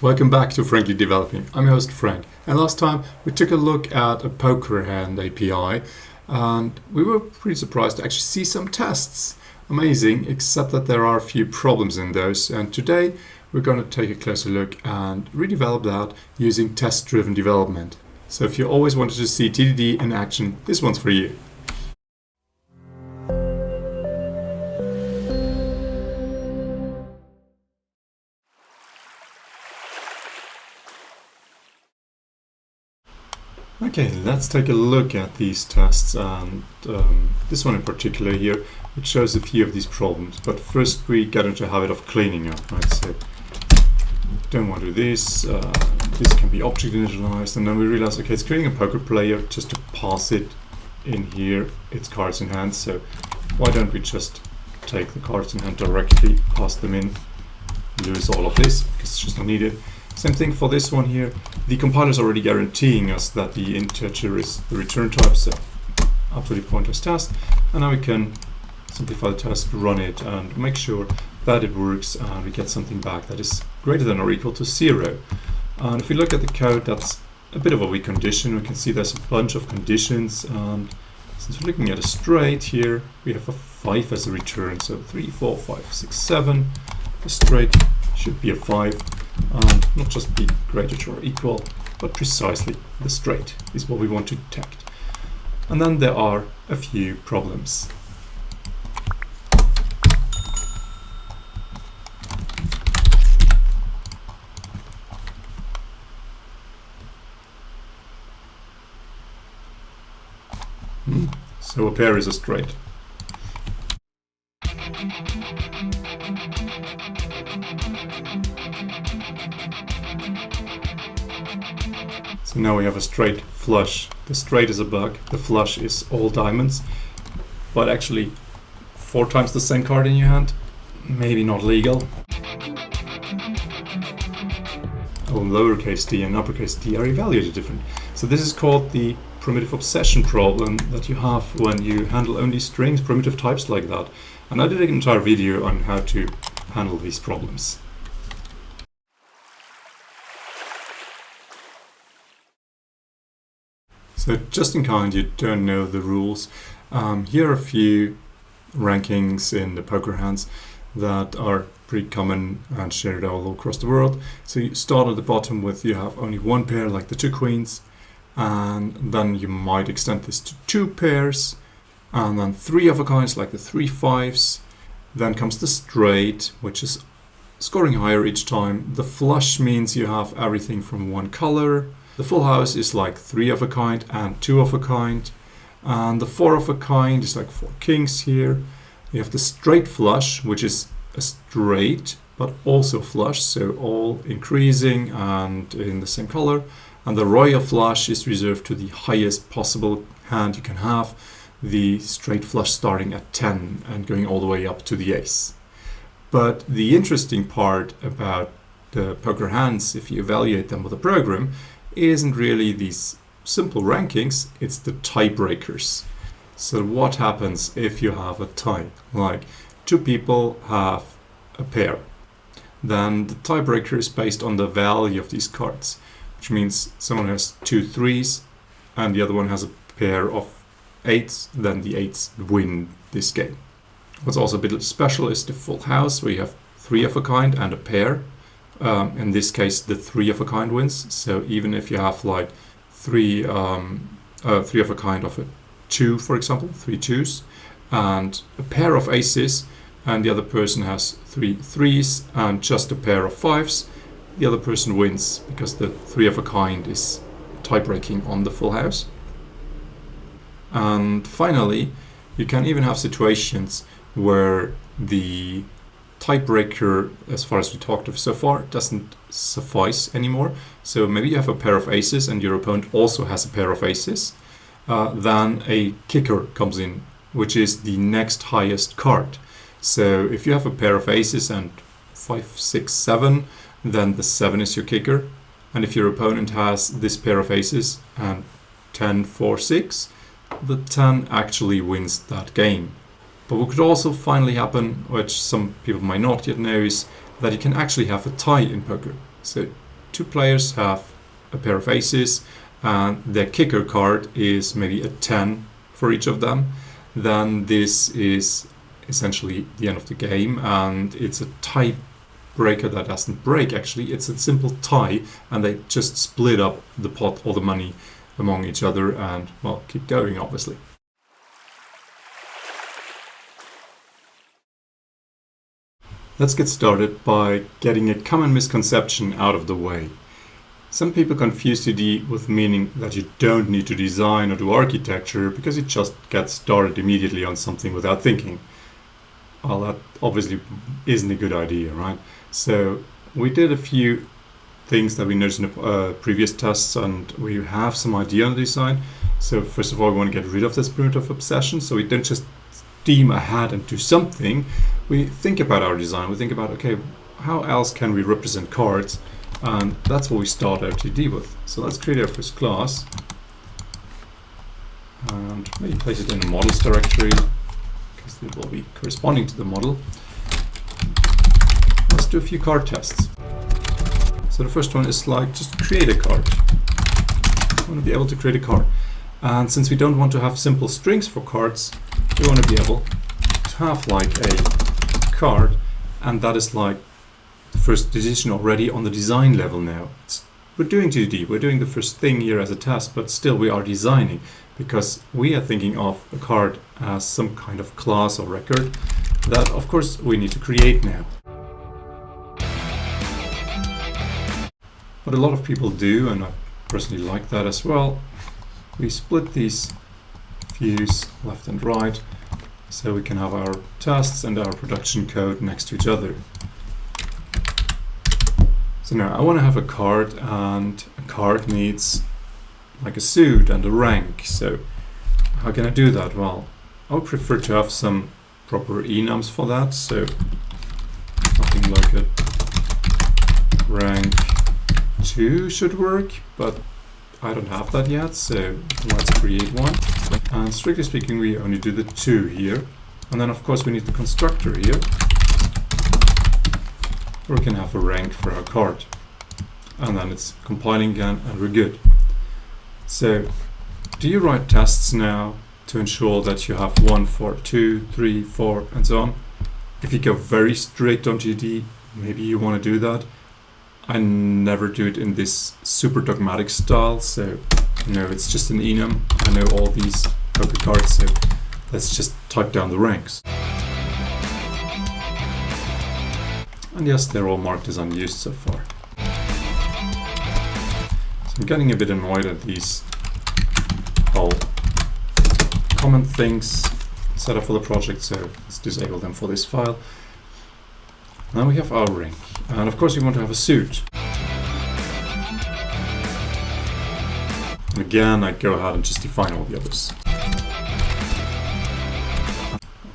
Welcome back to Frankly Developing. I'm your host Frank, and last time we took a look at a poker hand API and we were pretty surprised to actually see some tests. Amazing, except that there are a few problems in those, and today we're going to take a closer look and redevelop that using test-driven development. So if you always wanted to see TDD in action, this one's for you. Okay, let's take a look at these tests, and this one in particular here, which shows a few of these problems. But first we get into a habit of cleaning up, right? So don't want to do this, this can be object initialized, and then we realize, okay, it's creating a poker player just to pass it in here, its cards in hand. So why don't we just take the cards in hand directly, pass them in, lose all of this, because it's just not needed. Same thing for this one here. The compiler is already guaranteeing us that the integer is the return type, so absolutely pointless test. And now we can simplify the test, run it, and make sure that it works, and we get something back that is greater than or equal to 0. And if we look at the code, that's a bit of a weak condition. We can see there's a bunch of conditions, and since we're looking at a straight here, we have a 5 as a return, so 3, 4, 5, 6, 7. The straight should be a 5. Not just be greater or equal, but precisely the straight is what we want to detect. And then there are a few problems. So a pair is a straight. So now we have a straight flush. The straight is a bug, the flush is all diamonds, but actually 4 times the same card in your hand, maybe not legal. Lowercase d and uppercase d are evaluated different. So this is called the primitive obsession problem that you have when you handle only strings, primitive types like that. And I did an entire video on how to handle these problems. So just in case you don't know the rules, here are a few rankings in the poker hands that are pretty common and shared all across the world. So you start at the bottom with you have only one pair, like the 2 queens, and then you might extend this to 2 pairs, and then 3 of a kind, like the 3 fives. Then comes the straight, which is scoring higher each time. The flush means you have everything from one color. The full house is like 3 of a kind and 2 of a kind. And the 4 of a kind is like 4 kings here. You have the straight flush, which is a straight, but also flush, so all increasing and in the same color. And the royal flush is reserved to the highest possible hand you can have, the straight flush starting at 10 and going all the way up to the ace. But the interesting part about the poker hands, if you evaluate them with a program, isn't really these simple rankings, it's the tiebreakers. So what happens if you have a tie? Like 2 people have a pair. Then the tiebreaker is based on the value of these cards, which means someone has 2 threes and the other one has a pair of 8s, then the 8s win this game. What's also a bit special is the full house, where you have 3 of a kind and a pair. In this case, the 3 of a kind wins. So even if you have like 3 of a kind of a 2, for example, 3 2s, and a pair of aces, and the other person has 3 3s and just a pair of 5s, the other person wins because the 3 of a kind is tie-breaking on the full house. And finally, you can even have situations where the tiebreaker, as far as we talked of so far, doesn't suffice anymore. So maybe you have a pair of aces and your opponent also has a pair of aces. Then a kicker comes in, which is the next highest card. So if you have a pair of aces and 5, 6, 7, then the 7 is your kicker. And if your opponent has this pair of aces and 10, 4, 6, the 10 actually wins that game. But what could also finally happen, which some people might not yet know, is that you can actually have a tie in poker. So two players have a pair of aces and their kicker card is maybe a 10 for each of them, then this is essentially the end of the game, and it's a tie breaker that doesn't break. Actually, it's a simple tie, and they just split up the pot or the money among each other and, well, keep going, obviously. Let's get started by getting a common misconception out of the way. Some people confuse TDD with meaning that you don't need to design or do architecture because you just get started immediately on something without thinking. Well, that obviously isn't a good idea, right? So we did a few things that we noticed in the previous tests, and we have some idea on the design. So first of all, we want to get rid of this primitive obsession, so we don't just steam ahead and do something. We think about our design. We think about, okay, how else can we represent cards? And that's what we start our TDD with. So let's create our first class and maybe place it in the models directory because it will be corresponding to the model. Let's do a few card tests. So the first one is like, just create a card. I want to be able to create a card. And since we don't want to have simple strings for cards, we want to be able to have like a card, and that is like the first decision already on the design level now. We're doing TDD, we're doing the first thing here as a test, but still we are designing because we are thinking of a card as some kind of class or record that, of course, we need to create now. What a lot of people do, and I personally like that as well, we split these views left and right so we can have our tests and our production code next to each other. So now I want to have a card, and a card needs like a suit and a rank. So how can I do that? Well, I would prefer to have some proper enums for that. So something like a rank 2 should work, but I don't have that yet. So let's create one. And strictly speaking, we only do the 2 here. And then of course we need the constructor here, we can have a rank for our card, and then it's compiling again and we're good. So do you write tests now to ensure that you have 1 for 2, 3, 4 and so on? If you go very strict on TDD, maybe you want to do that. I never do it in this super dogmatic style, so no, it's just an enum. I know all these poker cards, so let's just type down the ranks. And yes, they're all marked as unused so far. So I'm getting a bit annoyed at these whole common things set up for the project, so let's disable them for this file. Now we have our ring, and of course we want to have a suit. And again, I'd go ahead and just define all the others.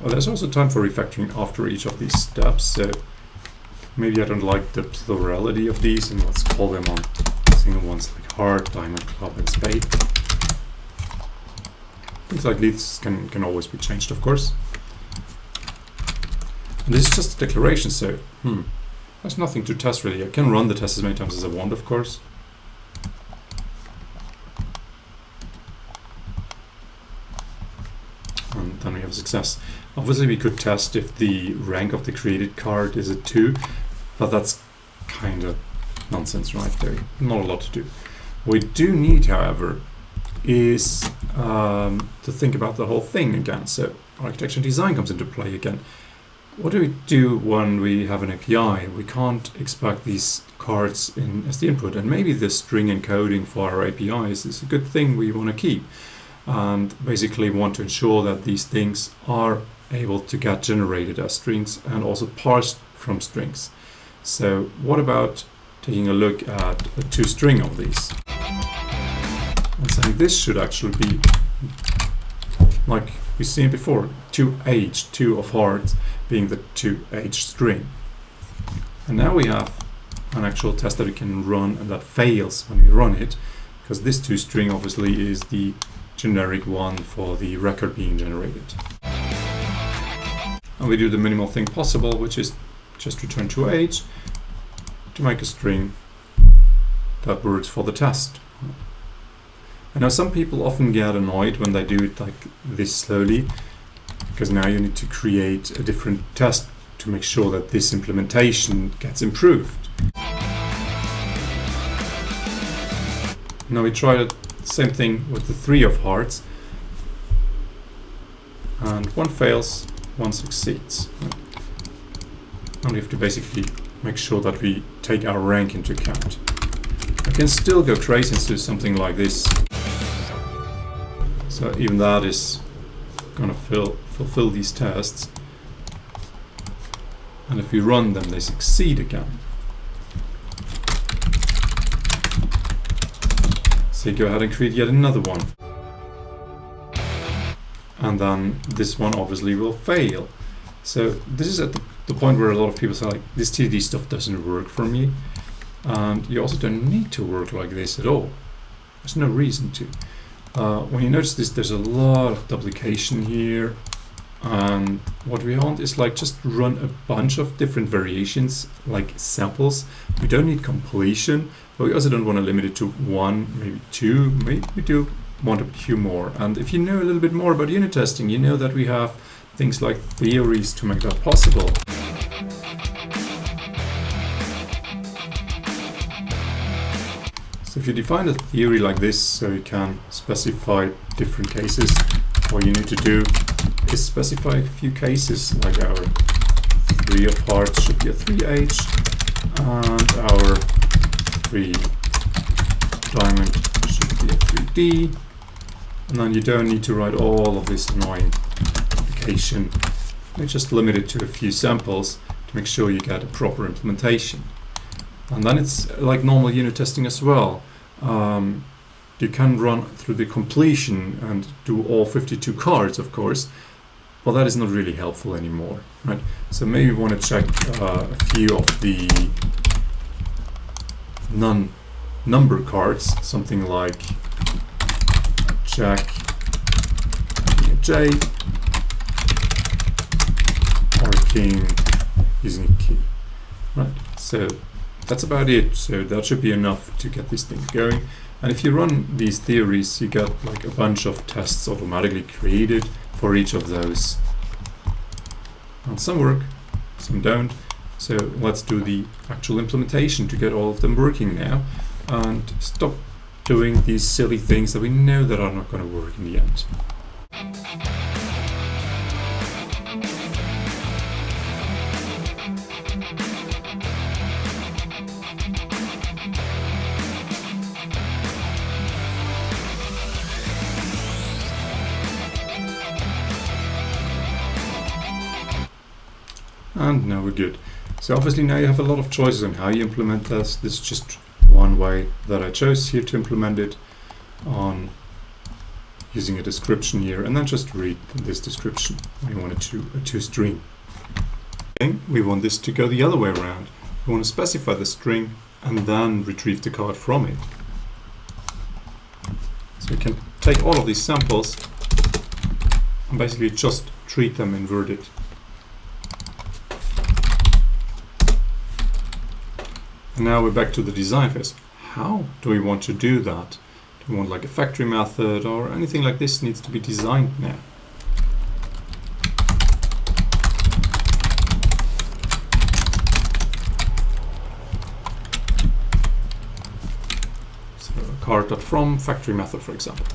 Well, there's also time for refactoring after each of these steps, so maybe I don't like the plurality of these, and let's call them on single ones like heart, diamond, club, and spade. Things like these can always be changed, of course. And this is just a declaration, so there's nothing to test really. I can run the test as many times as I want, of course. And then we have a success. Obviously we could test if the rank of the created card is a 2, but that's kind of nonsense right there. Not a lot to do. What we do need, however, is to think about the whole thing again. So architecture and design comes into play again. What do we do when we have an API? We can't expect these cards in as the input, and maybe the string encoding for our APIs is a good thing we want to keep, and basically want to ensure that these things are able to get generated as strings and also parsed from strings. So what about taking a look at a toString of these and saying this should actually be like we've seen before, 2H, 2 of hearts being the 2H string. And now we have an actual test that we can run and that fails when we run it, because this toString obviously is the generic one for the record being generated. And we do the minimal thing possible, which is just return 2H to make a string that works for the test. And now some people often get annoyed when they do it like this slowly, because now you need to create a different test to make sure that this implementation gets improved. Now we try the same thing with the 3 of hearts, and 1 fails, 1 succeeds. And we have to basically make sure that we take our rank into account. I can still go crazy and do something like this. So even that is going to fulfill these tests. And if we run them, they succeed again. So you go ahead and create yet another one. And then this one obviously will fail. So this is at the point where a lot of people say, like, this TDD stuff doesn't work for me. And you also don't need to work like this at all. There's no reason to. When you notice this, there's a lot of duplication here. And what we want is like just run a bunch of different variations, like samples. We don't need completion, but we also don't want to limit it to 1, maybe 2, maybe we do want a few more. And if you know a little bit more about unit testing, you know that we have things like theories to make that possible. So if you define a theory like this, so you can specify different cases, what you need to do is specify a few cases, like our 3 of hearts should be a 3H, and our 3 diamond should be a 3D. And then you don't need to write all of this annoying application. You just limit it to a few samples to make sure you get a proper implementation. And then it's like normal unit testing as well. You can run through the completion and do all 52 cards, of course, but that is not really helpful anymore, right? So maybe we want to check a few of the non-number cards, something like Jack, a J, or a King using a key, right? So that's about it. So that should be enough to get this thing going. And if you run these theories, you get like a bunch of tests automatically created for each of those. And some work, some don't. So let's do the actual implementation to get all of them working now, and stop doing these silly things that we know that are not going to work in the end. And now we're good. So obviously now you have a lot of choices on how you implement this. This is just one way that I chose here to implement it, on using a description here, and then just read this description. We want it to a two-string. We want this to go the other way around. We want to specify the string and then retrieve the card from it. So we can take all of these samples and basically just treat them inverted. And now we're back to the design phase. How do we want to do that? Do we want like a factory method or anything like this needs to be designed now? So a card.from factory method, for example.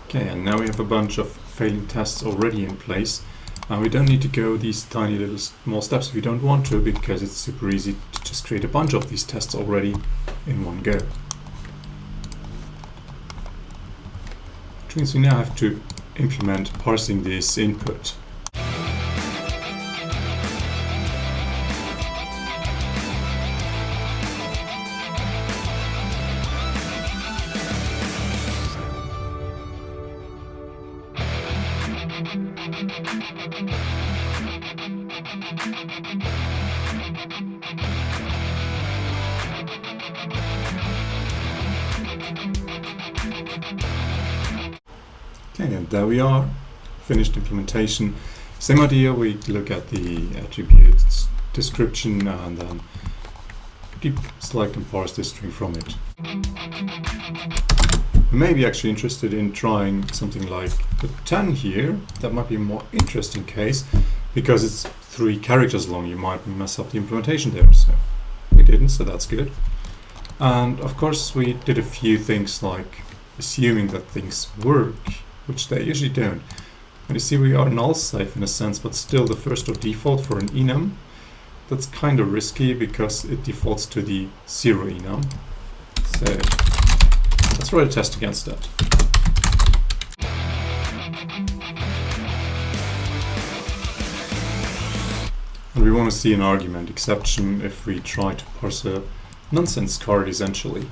Okay, and now we have a bunch of failing tests already in place. We don't need to go these tiny little small steps if we don't want to, because it's super easy to just create a bunch of these tests already in one go. Which means we now have to implement parsing this input. Okay, and there we are, finished implementation. Same idea, we look at the attributes description and then select and parse the string from it. You may be actually interested in trying something like the 10 here. That might be a more interesting case because it's 3 characters long. You might mess up the implementation there. So we didn't, so that's good. And of course we did a few things like assuming that things work, which they usually don't. And you see we are null safe in a sense, but still the first or default for an enum. That's kind of risky because it defaults to the 0 enum. So let's write a test against that. And we want to see an argument exception if we try to parse a nonsense card essentially.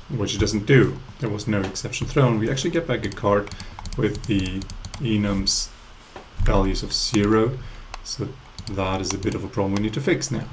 Which it doesn't do. There was no exception thrown. We actually get back a card with the enums values of 0. So that is a bit of a problem we need to fix now.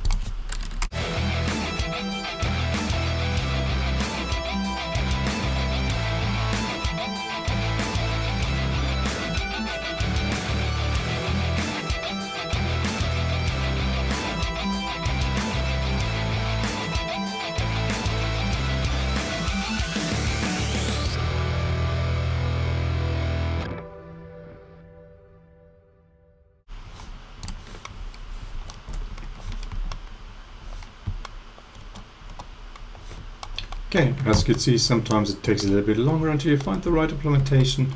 Okay, as you can see, sometimes it takes a little bit longer until you find the right implementation.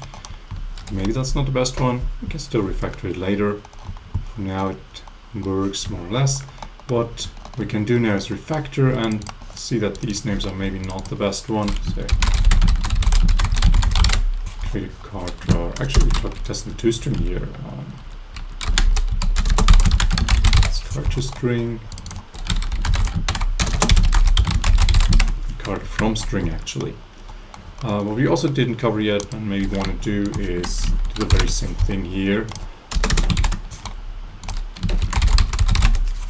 Maybe that's not the best one. We can still refactor it later. For now it works more or less. What we can do now is refactor and see that these names are maybe not the best one. So create a card drawer. Actually, we try to test the toString here. Let's try toString. Card from string actually. What we also didn't cover yet and maybe want to do is do the very same thing here,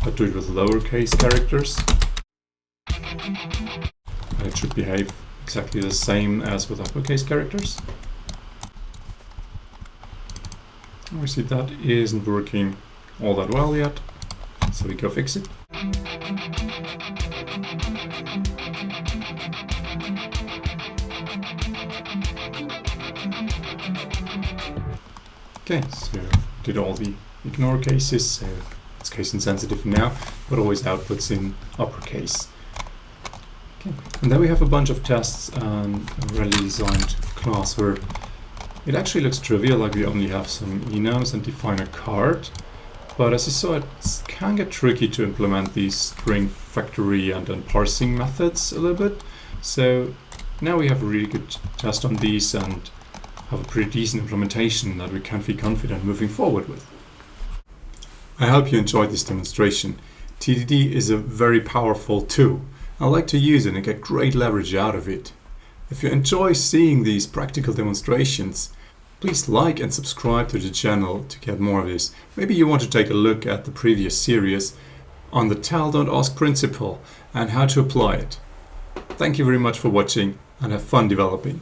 but do it with lowercase characters. And it should behave exactly the same as with uppercase characters. And we see that isn't working all that well yet, so we go fix it. Okay, so did all the ignore cases, so it's case insensitive now, but always outputs in uppercase. Okay, and then we have a bunch of tests and a really designed class where it actually looks trivial, like we only have some enums and define a card. But as you saw, it can get tricky to implement these string factory and parsing methods a little bit. So now we have a really good test on these and have a pretty decent implementation that we can feel confident moving forward with. I hope you enjoyed this demonstration. TDD is a very powerful tool. I like to use it and get great leverage out of it. If you enjoy seeing these practical demonstrations, please like and subscribe to the channel to get more of this. Maybe you want to take a look at the previous series on the tell don't ask principle and how to apply it. Thank you very much for watching and have fun developing.